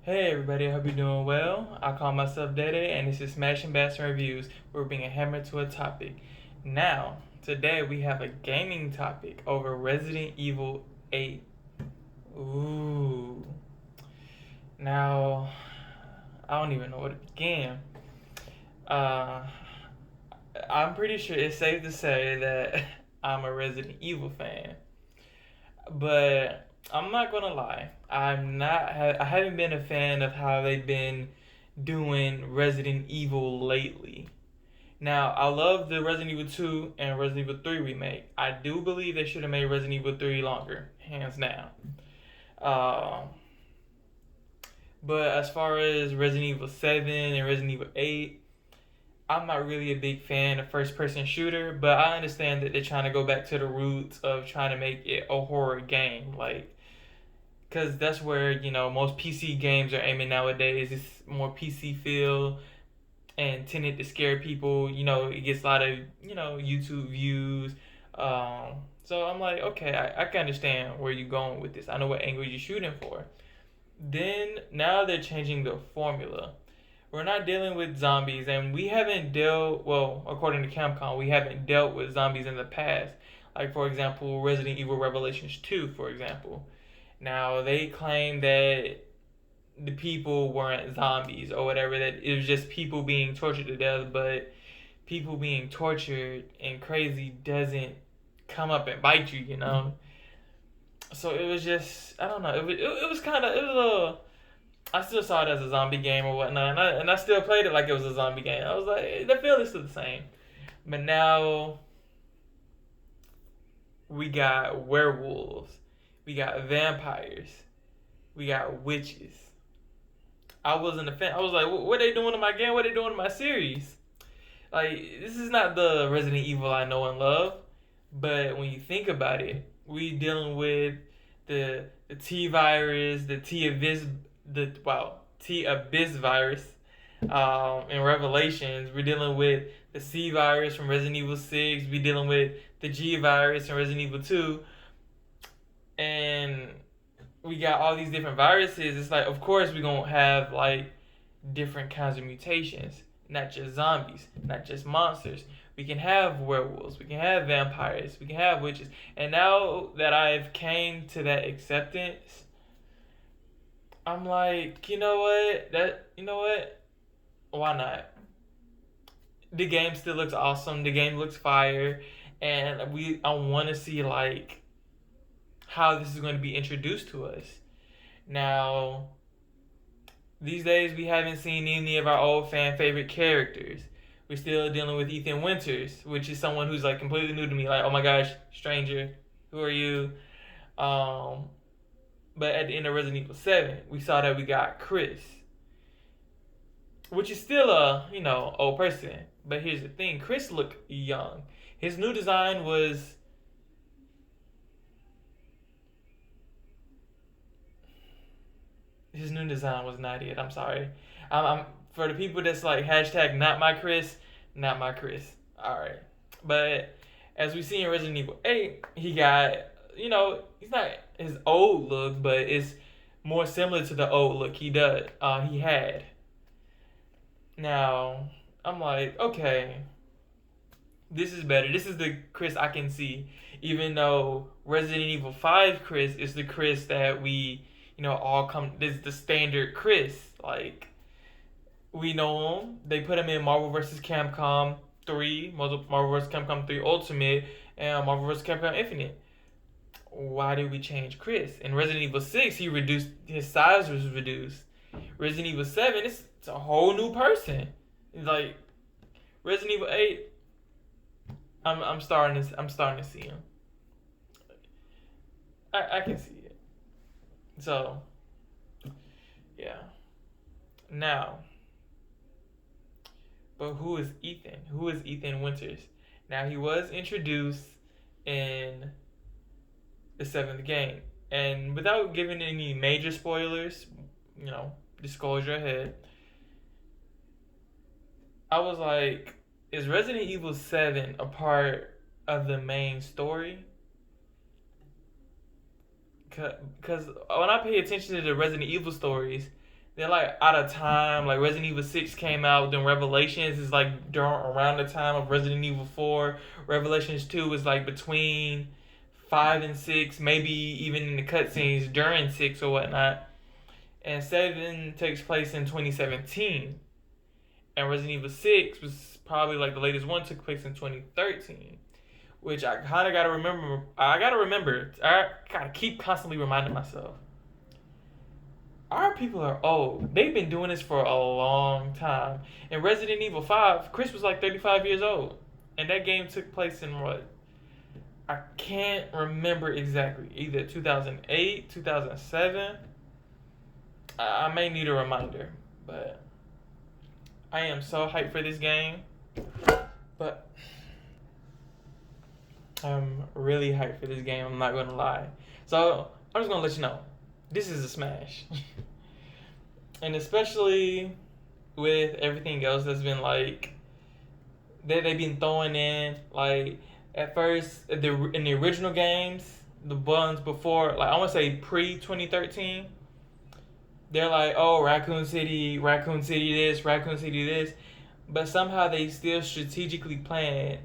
Hey everybody, I hope you're doing well. I call myself Dede and this is Smashing Bats and Reviews where we're bringing a hammer to a topic. Now, today we have a gaming topic over Resident Evil 8. Ooh. Now, I don't even know where to begin. Uh, I'm pretty sure it's safe to say that I'm a Resident Evil fan. But I'm not gonna lie. I haven't been a fan of how they've been doing Resident Evil lately. Now, I love the Resident Evil 2 and Resident Evil 3 remake. I do believe they should have made Resident Evil 3 longer, hands down. Uh, but as far as Resident Evil 7 and Resident Evil 8, I'm not really a big fan of first person shooter, but I understand that they're trying to go back to the roots of trying to make it a horror game. Like, because that's where most PC games are aiming nowadays. It's more PC feel and tended to scare people. It gets a lot of YouTube views. So I'm like, okay, I can understand where you're going with this. I know what angle you're shooting for. Then now they're changing the formula. We're not dealing with zombies, and we haven't dealt well, according to Capcom, we haven't dealt with zombies in the past. Like for example, Resident Evil Revelations 2, for example. Now they claim that the people weren't zombies or whatever, that it was just people being tortured to death, but people being tortured and crazy doesn't come up and bite you. So it was just, I don't know, it was kind of, it was I still saw it as a zombie game or whatnot, and I still played it like it was a zombie game. I was like, the feel is still the same. But now we got werewolves, we got vampires, we got witches. I wasn't a fan. I was like, what are they doing to my game? What are they doing to my series? Like, this is not the Resident Evil I know and love. But when you think about it, we dealing with the T virus, the T abyss, T abyss virus. In Revelations, we're dealing with the C virus from Resident Evil 6. We're dealing with the G virus from Resident Evil 2, and we got all these different viruses. It's like, of course, we're gonna have like different kinds of mutations, not just zombies, not just monsters. We can have werewolves, we can have vampires, we can have witches. And now that I've came to that acceptance, I'm like, you know what? Why not? The game still looks awesome. The game looks fire, and I want to see like how this is going to be introduced to us. Now, these days we haven't seen any of our old fan favorite characters. We're still dealing with Ethan Winters, which is someone who's like completely new to me. Like, oh my gosh, stranger, who are you? Um, but at the end of Resident Evil 7, we saw that we got Chris, which is still a old person. But here's the thing: Chris looked young. His new design was not it. I'm sorry. I'm for the people that's like hashtag not my Chris, not my Chris. All right, but as we see in Resident Evil 8, he got he's not his old look, but it's more similar to the old look he had. Now I'm like, okay, this is better. This is the Chris I can see. Even though Resident Evil 5 Chris is the Chris that we, all come. This is the standard Chris. Like, we know him. They put him in Marvel vs. Capcom 3, Marvel vs. Capcom 3 Ultimate, and Marvel vs. Capcom Infinite. Why did we change Chris? In Resident Evil 6, his size was reduced. Resident Evil 7, it's a whole new person. It's like Resident Evil 8, I'm starting to see him. I can see it. So yeah. Now, but who is Ethan? Who is Ethan Winters? Now he was introduced in the seventh game, and without giving any major spoilers, disclosure ahead. I was like, is Resident Evil 7 a part of the main story? Because when I pay attention to the Resident Evil stories, they're like out of time. Like Resident Evil 6 came out, then Revelations is like during around the time of Resident Evil 4. Revelations 2 was like between 5 and 6, maybe even in the cutscenes during 6 or whatnot. And 7 takes place in 2017. And Resident Evil 6 was probably like the latest one, took place in 2013. Which I kind of gotta remember. I gotta keep constantly reminding myself. Our people are old. They've been doing this for a long time. In Resident Evil 5, Chris was like 35 years old. And that game took place in what? I can't remember exactly. Either 2008, 2007. I may need a reminder. But I am so hyped for this game. But I'm really hyped for this game. I'm not going to lie. So I'm just going to let you know. This is a smash. And especially with everything else that's been like that they've been throwing in, like at first in the original games, the ones before, like I want to say pre 2013, they're like, oh, Raccoon City this, Raccoon City this, but somehow they still strategically planned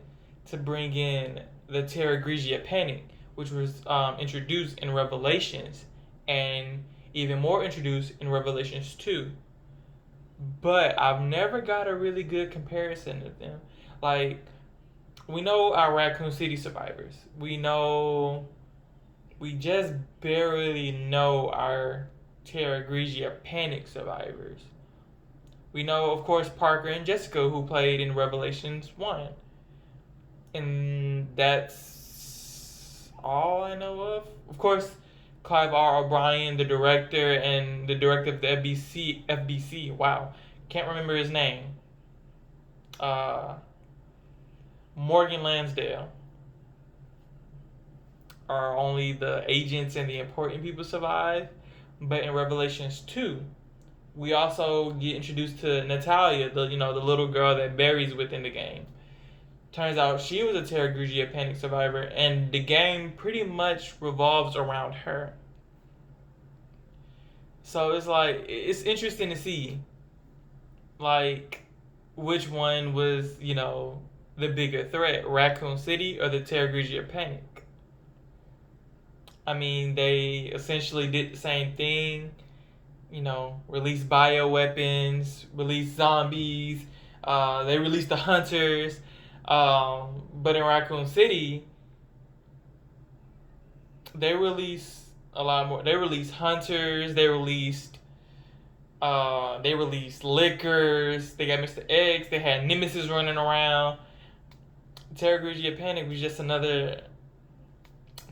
to bring in the Terra Grigia Panic, which was introduced in Revelations, and even more introduced in Revelations 2. But I've never got a really good comparison of them. Like, we know our Raccoon City survivors. We just barely know our Terra Grigia Panic survivors. We know, of course, Parker and Jessica, who played in Revelations 1. And that's all I know of. Of course, Clive R. O'Brien, the director, and the director of the FBC. Wow, can't remember his name. Morgan Lansdale. Are only the agents and the important people survive. But in Revelations 2, we also get introduced to Natalia, the little girl that Barry's with in the game. Turns out she was a Terra Grigia Panic survivor, and the game pretty much revolves around her. So it's like, it's interesting to see, like, which one was, the bigger threat, Raccoon City or the Terra Grigia Panic. I mean, they essentially did the same thing, released bioweapons, released zombies, they released the hunters. But in Raccoon City, they released a lot more. They released hunters. They released lickers. They got Mr. X. They had Nemesis running around. Terra Grigia Panic was just another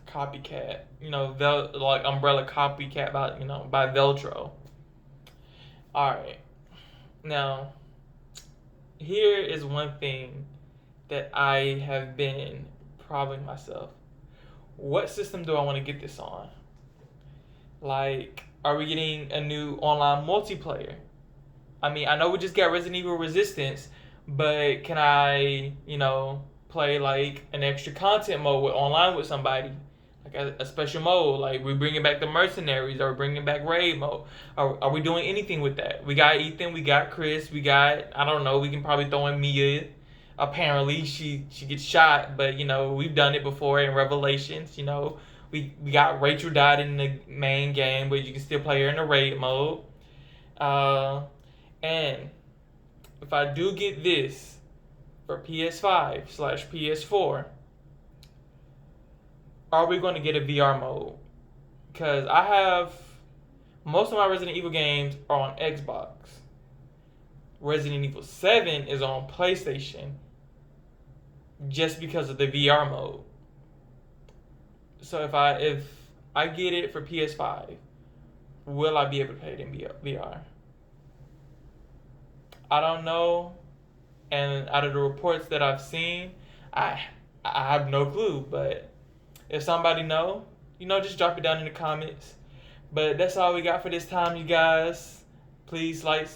copycat. Like Umbrella copycat by Veltro. All right, now here is one thing that I have been probing myself. What system do I want to get this on? Like, are we getting a new online multiplayer? I mean, I know we just got Resident Evil Resistance, but can I, play like an extra content mode online with somebody? Like a special mode, like we bringing back the mercenaries, or bringing back raid mode. Are we doing anything with that? We got Ethan, we got Chris, we got, I don't know, we can probably throw in Mia. Apparently she gets shot, but we've done it before in Revelations. We got Rachel died in the main game, but you can still play her in the raid mode. And if I do get this for PS5/PS4, are we going to get a VR mode? Because I have most of my Resident Evil games are on Xbox. Resident Evil 7 is on PlayStation just because of the VR mode. So if I get it for PS5, will I be able to play it in VR? I don't know. And out of the reports that I've seen, I have no clue. But if somebody know, just drop it down in the comments. But that's all we got for this time, you guys. Please like,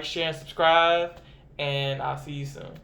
share, and subscribe. And I'll see you soon.